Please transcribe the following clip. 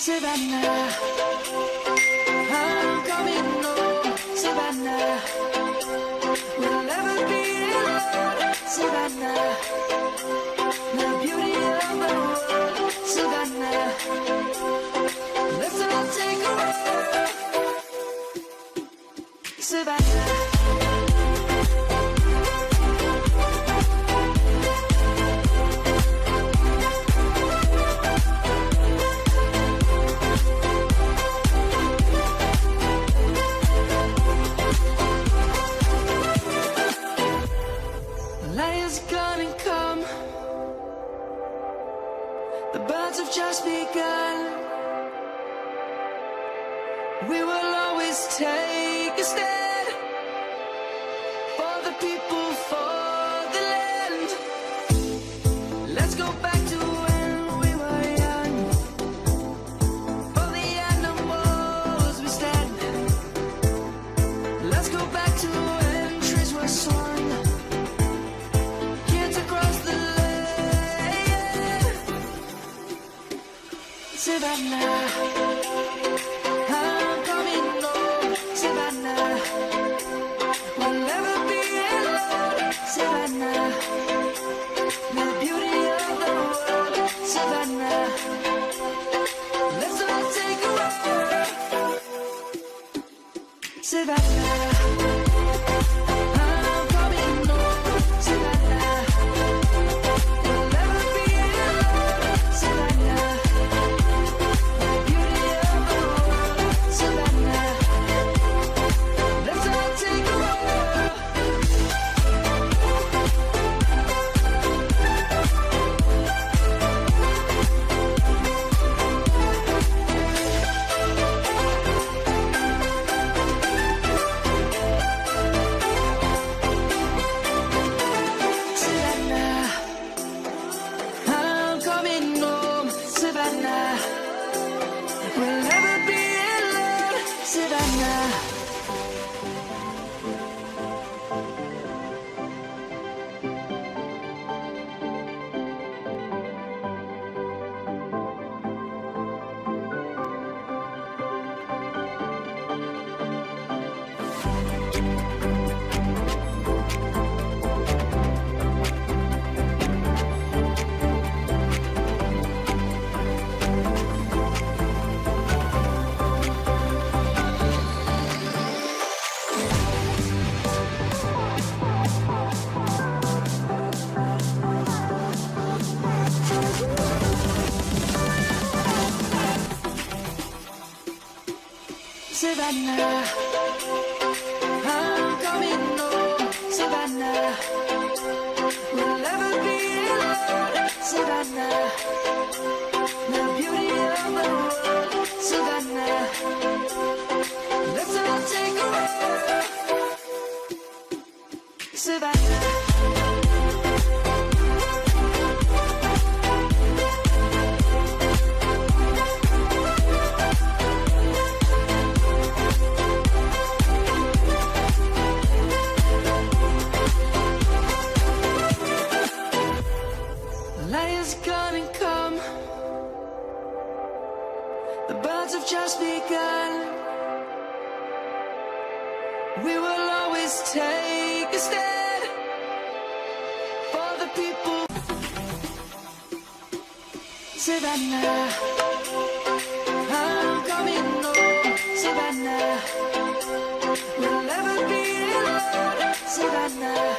Savannah, I'm coming home, Savannah. We'll never be alone, Savannah. The beauty of the world, Savannah. Let's all take a walk, Savannah. Is gonna come. The birds have just begun. We will always take a stand for the people, for the land. Let's go back to when we were young. For the animals we stand. Let's go back to when trees were swung. Savannah, I'm coming home, Savannah. We'll never be alone, Savannah. The beauty of the world, Savannah. Let's all take a walk, Savannah. We'll never be alone, Savannah. Savannah, I'm coming home, Savannah. We'll never be alone, Savannah. The beauty of the world, Savannah. Let's all take a walk, Savannah. Is gonna come. The birds have just begun. We will always take a stand for the people. Savannah, I'm coming home, Savannah. We'll never be alone, Savannah.